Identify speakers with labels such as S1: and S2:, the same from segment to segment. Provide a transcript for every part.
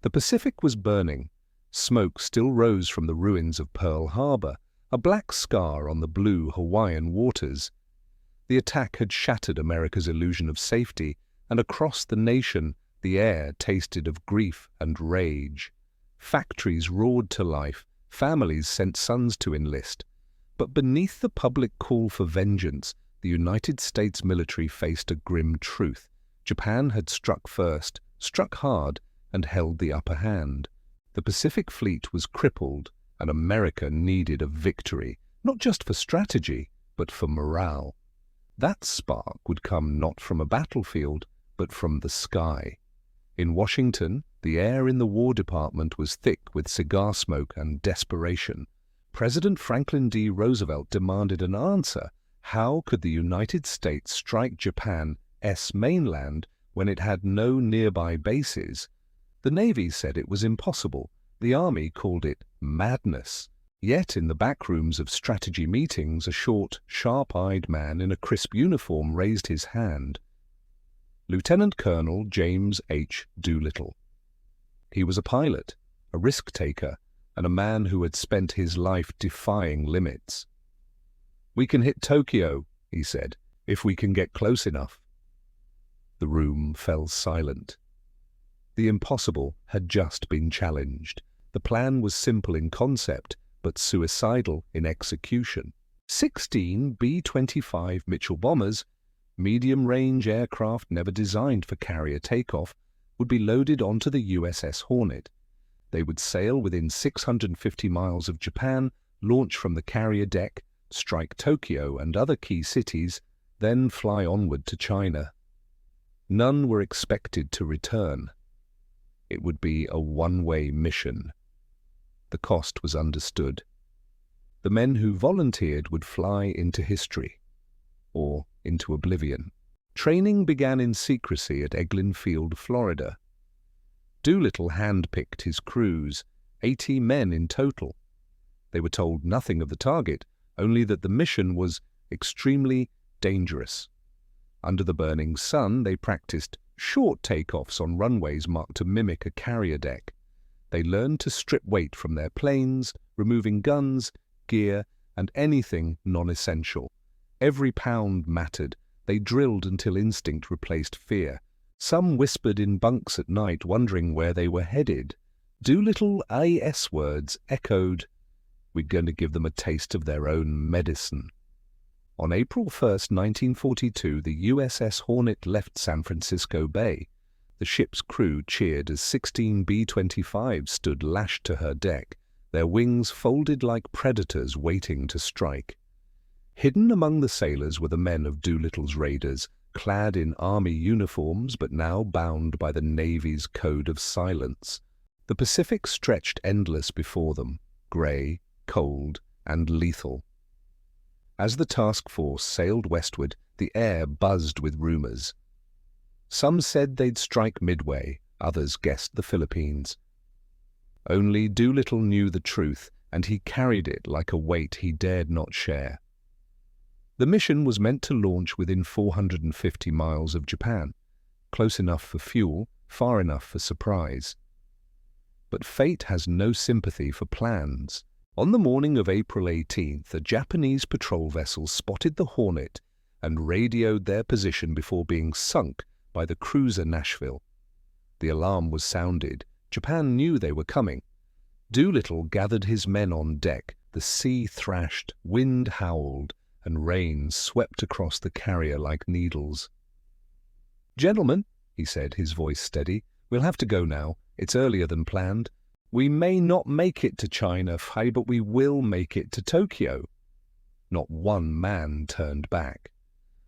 S1: The Pacific was burning. Smoke still rose from the ruins of Pearl Harbor, a black scar on the blue Hawaiian waters. The attack had shattered America's illusion of safety, and across the nation the air tasted of grief and rage. Factories roared to life, families sent sons to enlist. But beneath the public call for vengeance, the United States military faced a grim truth. Japan had struck first, struck hard, and held the upper hand. The Pacific Fleet was crippled, and America needed a victory, not just for strategy, but for morale. That spark would come not from a battlefield, but from the sky. In Washington, the air in the War Department was thick with cigar smoke and desperation. President Franklin D. Roosevelt demanded an answer. How could the United States strike Japan's mainland when it had no nearby bases? The Navy said it was impossible. The Army called it madness. Yet in the back rooms of strategy meetings, a short, sharp-eyed man in a crisp uniform raised his hand. Lieutenant Colonel James H. Doolittle. He was a pilot, a risk-taker, and a man who had spent his life defying limits. "We can hit Tokyo," he said, "if we can get close enough." The room fell silent. The impossible had just been challenged. The plan was simple in concept, but suicidal in execution. 16 B-25 Mitchell bombers, medium-range aircraft never designed for carrier takeoff, would be loaded onto the USS Hornet. They would sail within 650 miles of Japan, launch from the carrier deck, strike Tokyo and other key cities, then fly onward to China. None were expected to return. It would be a one-way mission. The cost was understood. The men who volunteered would fly into history, or into oblivion. Training began in secrecy at Eglin Field, Florida. Doolittle handpicked his crews, 80 men in total. They were told nothing of the target, only that the mission was extremely dangerous. Under the burning sun, they practiced short takeoffs on runways marked to mimic a carrier deck. They learned to strip weight from their planes, removing guns, gear, and anything non-essential. Every pound mattered. They drilled until instinct replaced fear. Some whispered in bunks at night, wondering where they were headed. Doolittle AS words echoed, "We're going to give them a taste of their own medicine." On April 1st, 1942, the USS Hornet left San Francisco Bay. The ship's crew cheered as 16 B-25s stood lashed to her deck, their wings folded like predators waiting to strike. Hidden among the sailors were the men of Doolittle's raiders, clad in Army uniforms but now bound by the Navy's code of silence. The Pacific stretched endless before them, grey, cold, and lethal. As the task force sailed westward, the air buzzed with rumors. Some said they'd strike Midway, others guessed the Philippines. Only Doolittle knew the truth, and he carried it like a weight he dared not share. The mission was meant to launch within 450 miles of Japan, close enough for fuel, far enough for surprise. But fate has no sympathy for plans. On the morning of April 18th, a Japanese patrol vessel spotted the Hornet and radioed their position before being sunk by the cruiser Nashville. The alarm was sounded. Japan knew they were coming. Doolittle gathered his men on deck. The sea thrashed, wind howled, and rain swept across the carrier like needles. "Gentlemen," he said, his voice steady, "we'll have to go now. It's earlier than planned. We may not make it to China, but we will make it to Tokyo." Not one man turned back.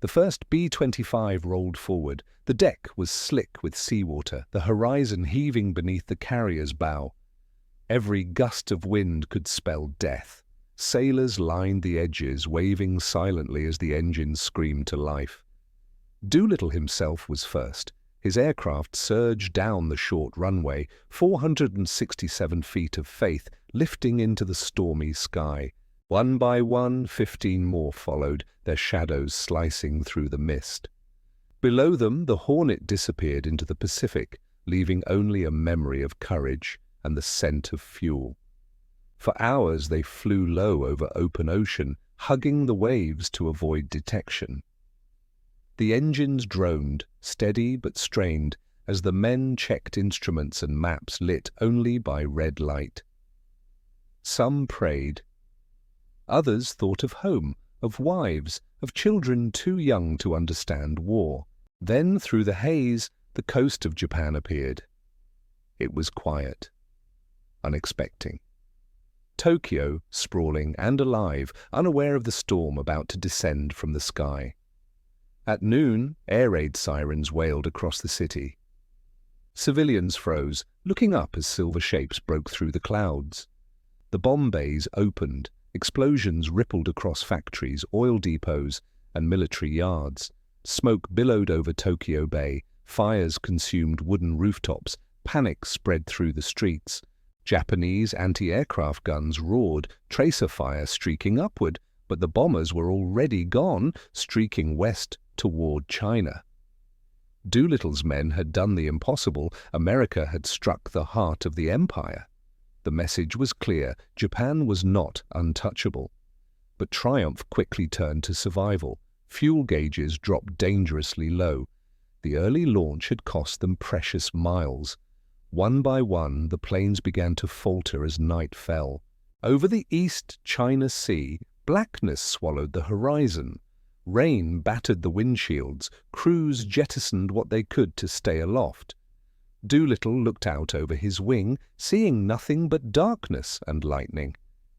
S1: The first B-25 rolled forward. The deck was slick with seawater, the horizon heaving beneath the carrier's bow. Every gust of wind could spell death. Sailors lined the edges, waving silently as the engines screamed to life. Doolittle himself was first. His aircraft surged down the short runway, 467 feet of faith, lifting into the stormy sky. One by one, 15 more followed, their shadows slicing through the mist. Below them, the Hornet disappeared into the Pacific. leaving only a memory of courage and the scent of fuel. For hours they flew low over open ocean, hugging the waves to avoid detection. The engines droned, steady but strained, as the men checked instruments and maps lit only by red light. Some prayed. Others thought of home, of wives, of children too young to understand war. Then, through the haze, the coast of Japan appeared. It was quiet, unexpected. Tokyo, sprawling and alive, unaware of the storm about to descend from the sky. At noon, air raid sirens wailed across the city. Civilians froze, looking up as silver shapes broke through the clouds. The bomb bays opened, explosions rippled across factories, oil depots, and military yards. Smoke billowed over Tokyo Bay, fires consumed wooden rooftops, panic spread through the streets. Japanese anti-aircraft guns roared, tracer fire streaking upward, but the bombers were already gone, streaking west toward China. Doolittle's men had done the impossible. America had struck the heart of the empire. The message was clear: Japan was not untouchable. But triumph quickly turned to survival. Fuel gauges dropped dangerously low. The early launch had cost them precious miles. One by one, the planes began to falter as night fell. Over the East China Sea, blackness swallowed the horizon. Rain battered the windshields. Crews jettisoned what they could to stay aloft. Doolittle looked out over his wing, seeing nothing but darkness and lightning.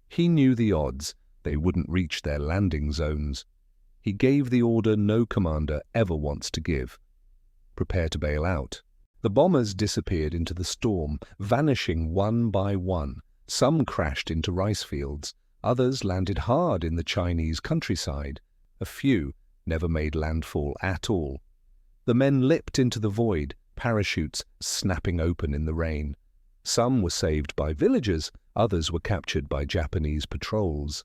S1: He knew the odds. They wouldn't reach their landing zones. He gave the order no commander ever wants to give: prepare to bail out. The bombers disappeared into the storm, vanishing one by one. Some crashed into rice fields. Others landed hard in the Chinese countryside. A few never made landfall at all. The men leapt into the void, parachutes snapping open in the rain. Some were saved by villagers, others were captured by Japanese patrols.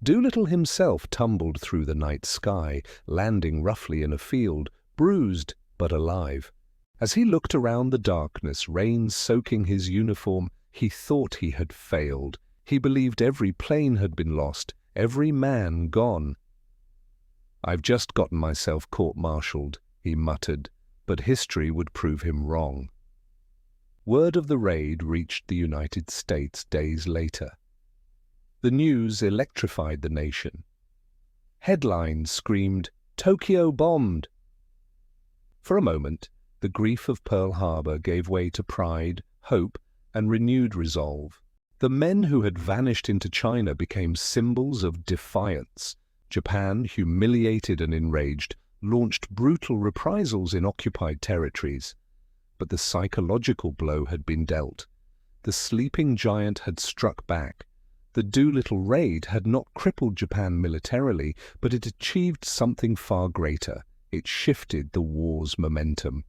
S1: Doolittle himself tumbled through the night sky, landing roughly in a field, bruised but alive. As he looked around the darkness, rain soaking his uniform, he thought he had failed. He believed every plane had been lost, every man gone. "I've just gotten myself court-martialed," he muttered, but history would prove him wrong. Word of the raid reached the United States days later. The news electrified the nation. Headlines screamed, "Tokyo bombed!" For a moment, the grief of Pearl Harbor gave way to pride, hope, and renewed resolve. The men who had vanished into China became symbols of defiance. Japan, humiliated and enraged, launched brutal reprisals in occupied territories. But the psychological blow had been dealt. The sleeping giant had struck back. The Doolittle Raid had not crippled Japan militarily, but it achieved something far greater. It shifted the war's momentum.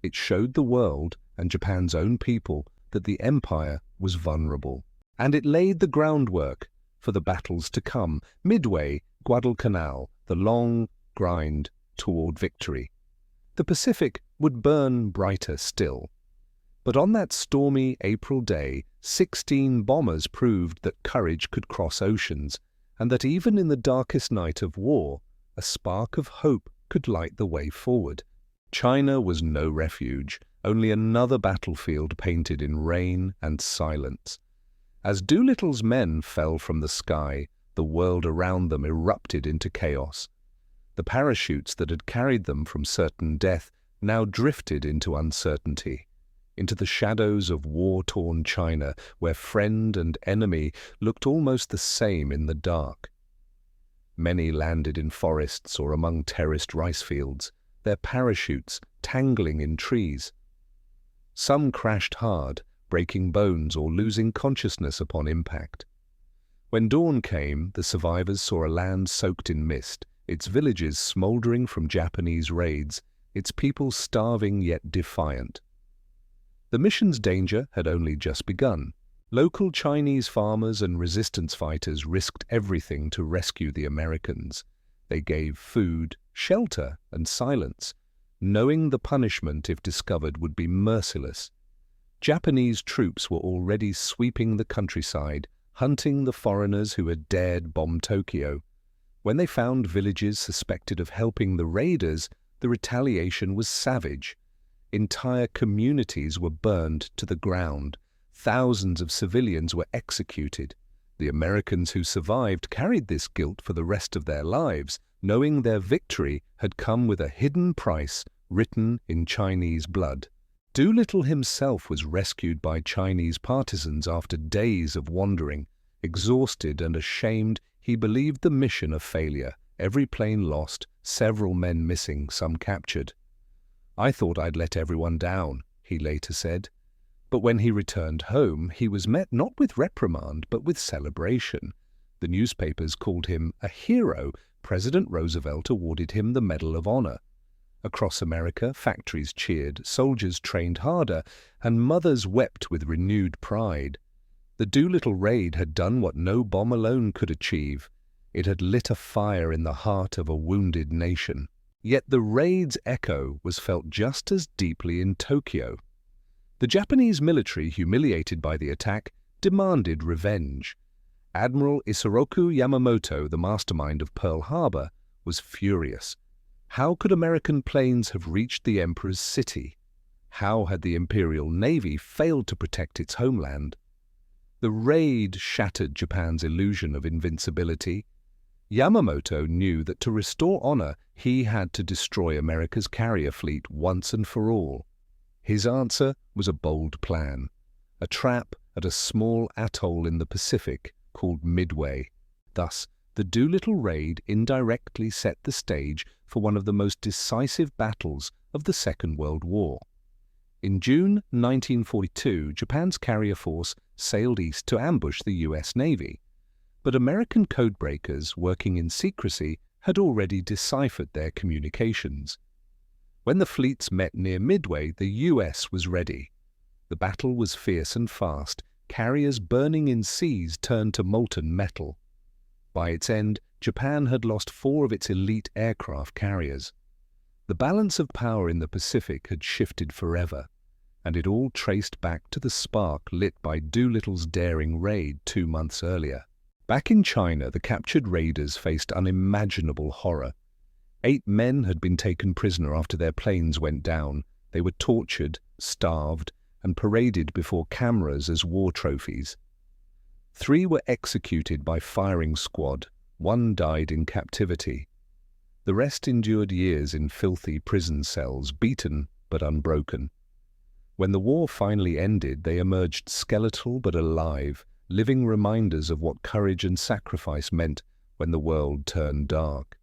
S1: It showed the world, and Japan's own people, that the empire was vulnerable. And it laid the groundwork for the battles to come. Midway, Guadalcanal, the long grind toward victory. The Pacific would burn brighter still. But on that stormy April day, 16 bombers proved that courage could cross oceans, and that even in the darkest night of war, a spark of hope could light the way forward. China was no refuge, only another battlefield painted in rain and silence. As Doolittle's men fell from the sky, the world around them erupted into chaos. The parachutes that had carried them from certain death now drifted into uncertainty, into the shadows of war-torn China, where friend and enemy looked almost the same in the dark. Many landed in forests or among terraced rice fields, their parachutes tangling in trees. Some crashed hard, breaking bones or losing consciousness upon impact. When dawn came, the survivors saw a land soaked in mist, its villages smoldering from Japanese raids, its people starving yet defiant. The mission's danger had only just begun. Local Chinese farmers and resistance fighters risked everything to rescue the Americans. They gave food, shelter, and silence. knowing the punishment if discovered would be merciless. Japanese troops were already sweeping the countryside, hunting the foreigners who had dared bomb Tokyo. When they found villages suspected of helping the raiders, the retaliation was savage. Entire communities were burned to the ground. Thousands of civilians were executed. The Americans who survived carried this guilt for the rest of their lives, knowing their victory had come with a hidden price written in Chinese blood. Doolittle himself was rescued by Chinese partisans after days of wandering. Exhausted and ashamed, he believed the mission a failure, every plane lost, several men missing, some captured. "I thought I'd let everyone down," he later said. But when he returned home, he was met not with reprimand, but with celebration. The newspapers called him a hero. President Roosevelt awarded him the Medal of Honor. Across America, factories cheered, soldiers trained harder, and mothers wept with renewed pride. The Doolittle Raid had done what no bomb alone could achieve. It had lit a fire in the heart of a wounded nation. Yet the raid's echo was felt just as deeply in Tokyo. The Japanese military, humiliated by the attack, demanded revenge. Admiral Isoroku Yamamoto, the mastermind of Pearl Harbor, was furious. How could American planes have reached the Emperor's city? How had the Imperial Navy failed to protect its homeland? The raid shattered Japan's illusion of invincibility. Yamamoto knew that to restore honor, he had to destroy America's carrier fleet once and for all. His answer was a bold plan, a trap at a small atoll in the Pacific called Midway. Thus, the Doolittle Raid indirectly set the stage for one of the most decisive battles of the Second World War. In June 1942, Japan's carrier force sailed east to ambush the U.S. Navy. But American codebreakers working in secrecy had already deciphered their communications. When the fleets met near Midway, the U.S. was ready. The battle was fierce and fast. Carriers burning in seas turned to molten metal. By its end, Japan had lost 4 of its elite aircraft carriers. The balance of power in the Pacific had shifted forever, and it all traced back to the spark lit by Doolittle's daring raid 2 months earlier. Back in China, the captured raiders faced unimaginable horror. 8 men had been taken prisoner after their planes went down. They were tortured, starved, and paraded before cameras as war trophies. 3 were executed by firing squad. 1 died in captivity. The rest endured years in filthy prison cells, beaten but unbroken. When the war finally ended, they emerged skeletal but alive, living reminders of what courage and sacrifice meant when the world turned dark.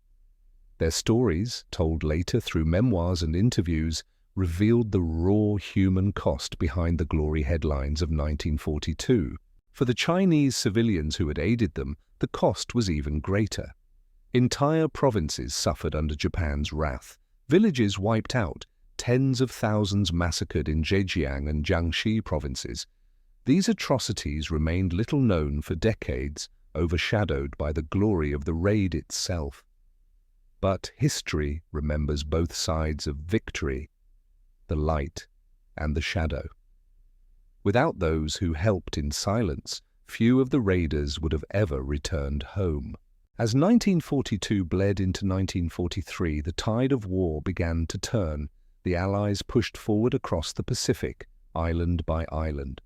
S1: Their stories, told later through memoirs and interviews, revealed the raw human cost behind the glory headlines of 1942. For the Chinese civilians who had aided them, the cost was even greater. Entire provinces suffered under Japan's wrath, villages wiped out, tens of thousands massacred in Zhejiang and Jiangxi provinces. These atrocities remained little known for decades, overshadowed by the glory of the raid itself. But history remembers both sides of victory, the light and the shadow. Without those who helped in silence, few of the raiders would have ever returned home. As 1942 bled into 1943, the tide of war began to turn. The Allies pushed forward across the Pacific, island by island.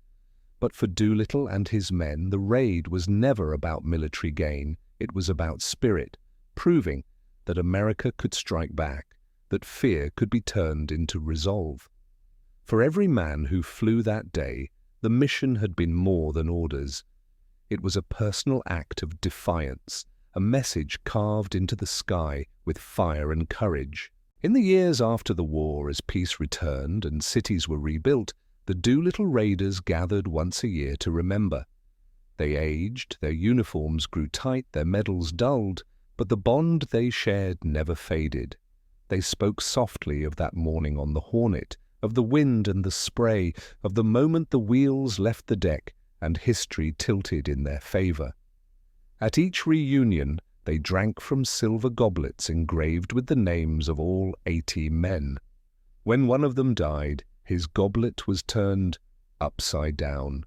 S1: But for Doolittle and his men, the raid was never about military gain. It was about spirit, proving that America could strike back, that fear could be turned into resolve. For every man who flew that day, the mission had been more than orders. It was a personal act of defiance, a message carved into the sky with fire and courage. In the years after the war, as peace returned and cities were rebuilt, the Doolittle Raiders gathered once a year to remember. They aged, their uniforms grew tight, their medals dulled, but the bond they shared never faded. They spoke softly of that morning on the Hornet, of the wind and the spray, of the moment the wheels left the deck and history tilted in their favor. At each reunion, they drank from silver goblets engraved with the names of all 80 men. When one of them died, his goblet was turned upside down,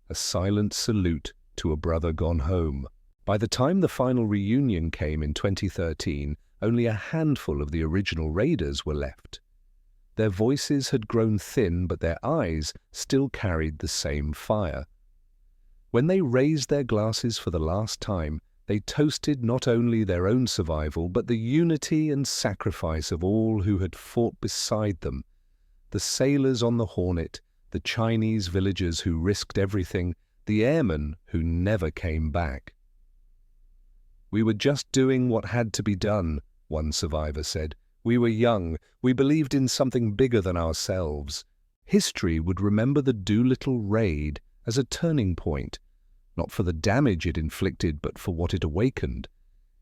S1: a silent salute to a brother gone home. By the time the final reunion came in 2013, only a handful of the original raiders were left. Their voices had grown thin, but their eyes still carried the same fire. When they raised their glasses for the last time, they toasted not only their own survival, but the unity and sacrifice of all who had fought beside them. The sailors on the Hornet, the Chinese villagers who risked everything, the airmen who never came back. "We were just doing what had to be done," one survivor said. "We were young. We believed in something bigger than ourselves." History would remember the Doolittle Raid as a turning point, not for the damage it inflicted, but for what it awakened.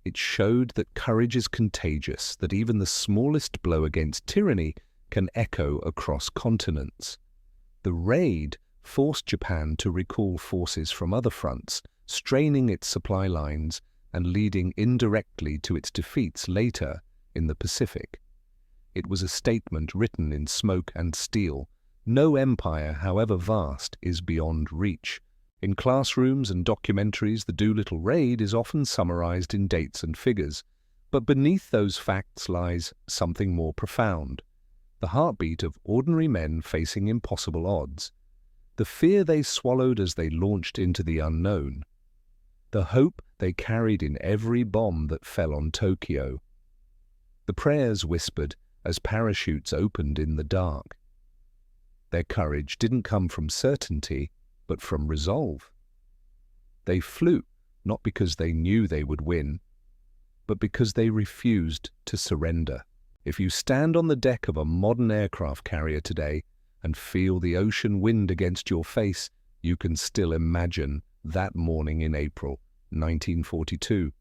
S1: It showed that courage is contagious, that even the smallest blow against tyranny can echo across continents. The raid forced Japan to recall forces from other fronts, straining its supply lines and leading indirectly to its defeats later in the Pacific. It was a statement written in smoke and steel. No empire, however vast, is beyond reach. In classrooms and documentaries, the Doolittle Raid is often summarized in dates and figures, but beneath those facts lies something more profound: the heartbeat of ordinary men facing impossible odds, the fear they swallowed as they launched into the unknown, the hope they carried in every bomb that fell on Tokyo, the prayers whispered as parachutes opened in the dark. Their courage didn't come from certainty, but from resolve. They flew, not because they knew they would win, but because they refused to surrender. If you stand on the deck of a modern aircraft carrier today and feel the ocean wind against your face, you can still imagine that morning in April 1942.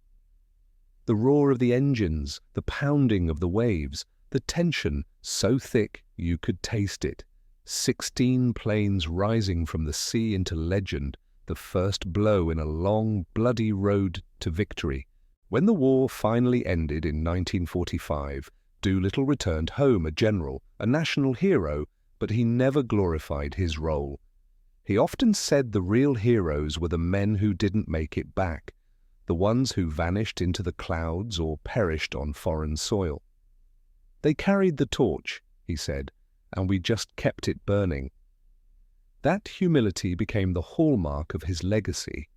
S1: The roar of the engines, the pounding of the waves, the tension so thick you could taste it. 16 planes rising from the sea into legend, the first blow in a long, bloody road to victory. When the war finally ended in 1945, Doolittle returned home a general, a national hero, but he never glorified his role. He often said the real heroes were the men who didn't make it back, the ones who vanished into the clouds or perished on foreign soil. "They carried the torch," he said, "and we just kept it burning." That humility became the hallmark of his legacy.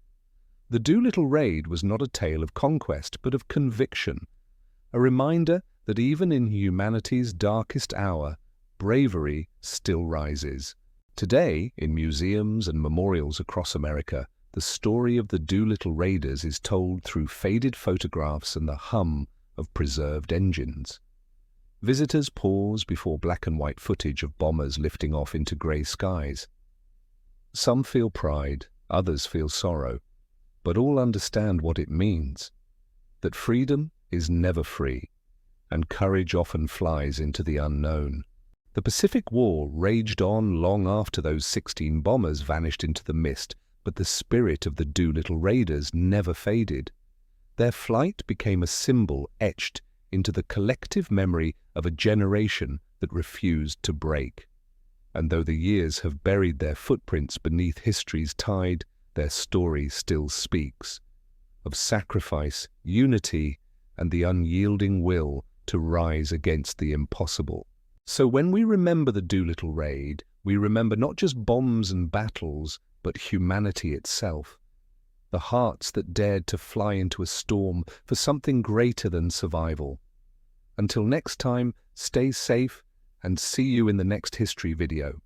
S1: The Doolittle Raid was not a tale of conquest, but of conviction, a reminder that even in humanity's darkest hour, bravery still rises. Today, in museums and memorials across America, the story of the Doolittle Raiders is told through faded photographs and the hum of preserved engines. Visitors pause before black and white footage of bombers lifting off into grey skies. Some feel pride, others feel sorrow, but all understand what it means, that freedom is never free, and courage often flies into the unknown. The Pacific War raged on long after those 16 bombers vanished into the mist, but the spirit of the Doolittle Raiders never faded. Their flight became a symbol etched into the collective memory of a generation that refused to break. And though the years have buried their footprints beneath history's tide, their story still speaks of sacrifice, unity, and the unyielding will to rise against the impossible. So when we remember the Doolittle Raid, we remember not just bombs and battles, but humanity itself. The hearts that dared to fly into a storm for something greater than survival. Until next time, stay safe and see you in the next history video.